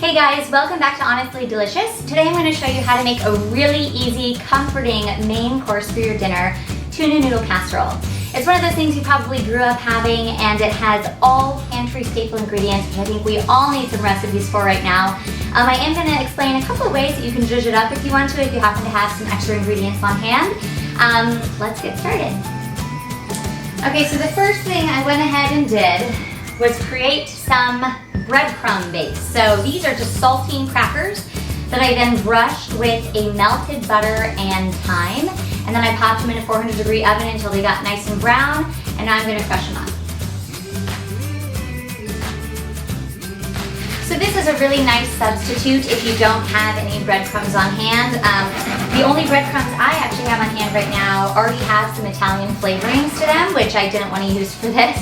Hey guys, welcome back to Honestly Delicious. Today I'm going to show you how to make a really easy, comforting main course for your dinner, tuna noodle casserole. It's one of those things you probably grew up having, and it has all pantry staple ingredients, which I think we all need some recipes for right now. I am going to explain a couple of ways that you can zhuzh it up if you want to, if you happen to have some extra ingredients on hand. Let's get started. Okay, so the first thing I went ahead and did was create some breadcrumb base. So these are just saltine crackers that I then brushed with a melted butter and thyme, and then I popped them in a 400-degree oven until they got nice and brown, and now I'm going to crush them up. So this is a really nice substitute if you don't have any breadcrumbs on hand. The only breadcrumbs I actually have on hand right now already have some Italian flavorings to them, which I didn't want to use for this.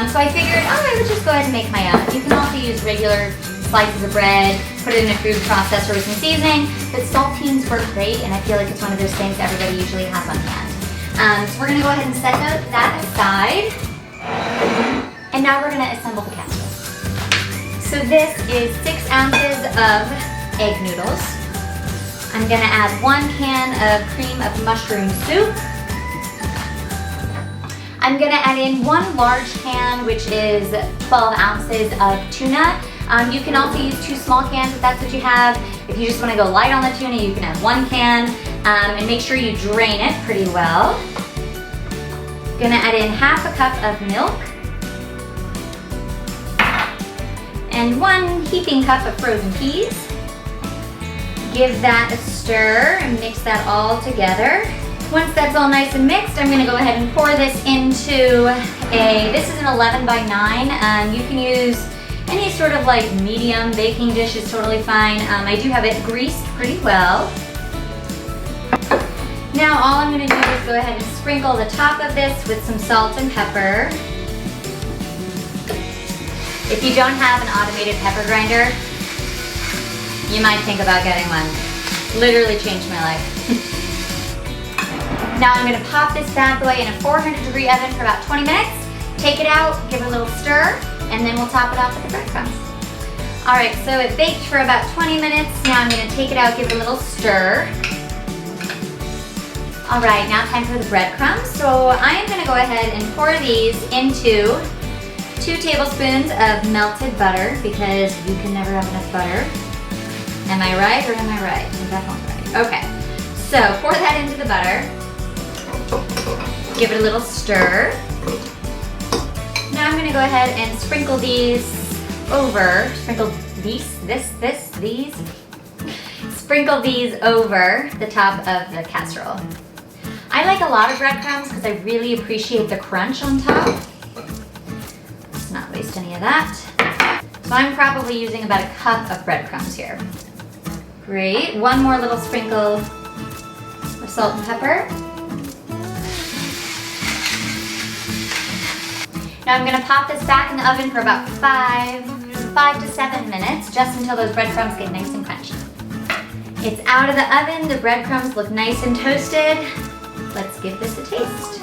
So I figured, I would just go ahead and make my own. You can also use regular slices of bread, put it in a food processor with some seasoning, but saltines work great, and I feel like it's one of those things everybody usually has on hand. So we're going to go ahead and set that aside, and now we're going to assemble the casserole. So this is 6 ounces of egg noodles. I'm going to add 1 can of cream of mushroom soup. I'm going to add in 1 large can, which is 12 ounces of tuna. You can also use 2 small cans if that's what you have. If you just want to go light on the tuna, you can add 1 can. And make sure you drain it pretty well. Going to add in half a cup of milk. And 1 heaping cup of frozen peas. Give that a stir and mix that all together. Once that's all nice and mixed, I'm going to go ahead and pour this into this is an 11 by 9. You can use any sort of like medium baking dish is totally fine. I do have it greased pretty well. Now all I'm going to do is go ahead and sprinkle the top of this with some salt and pepper. If you don't have an automated pepper grinder, you might think about getting one. Literally changed my life. Now I'm going to pop this bad boy in a 400-degree oven for about 20 minutes. Take it out, give it a little stir, and then we'll top it off with the breadcrumbs. Alright, so it baked for about 20 minutes. Now I'm going to take it out, give it a little stir. Alright, now time for the breadcrumbs. So I am going to go ahead and pour these into 2 tablespoons of melted butter, because you can never have enough butter. Am I right or am I right? I'm definitely right. Okay, so pour that into the butter. Give it a little stir. Now I'm going to go ahead and sprinkle these over. Sprinkle these over the top of the casserole. I like a lot of breadcrumbs because I really appreciate the crunch on top. Let's not waste any of that. So I'm probably using about a cup of breadcrumbs here. Great. 1 more little sprinkle of salt and pepper. Now I'm going to pop this back in the oven for about 5 to 7 minutes, just until those breadcrumbs get nice and crunchy. It's out of the oven, the breadcrumbs look nice and toasted. Let's give this a taste.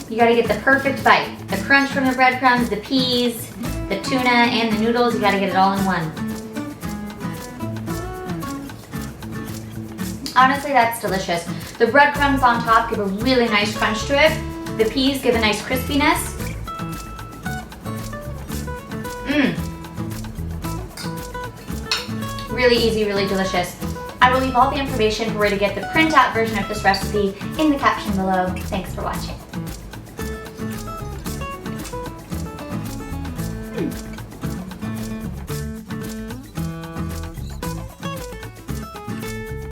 You gotta get the perfect bite. The crunch from the breadcrumbs, the peas, the tuna, and the noodles, you gotta get it all in one. Honestly, that's delicious. The breadcrumbs on top give a really nice crunch to it. The peas give a nice crispiness. Really easy, really delicious. I will leave all the information for where to get the printout version of this recipe in the caption below. Thanks for watching.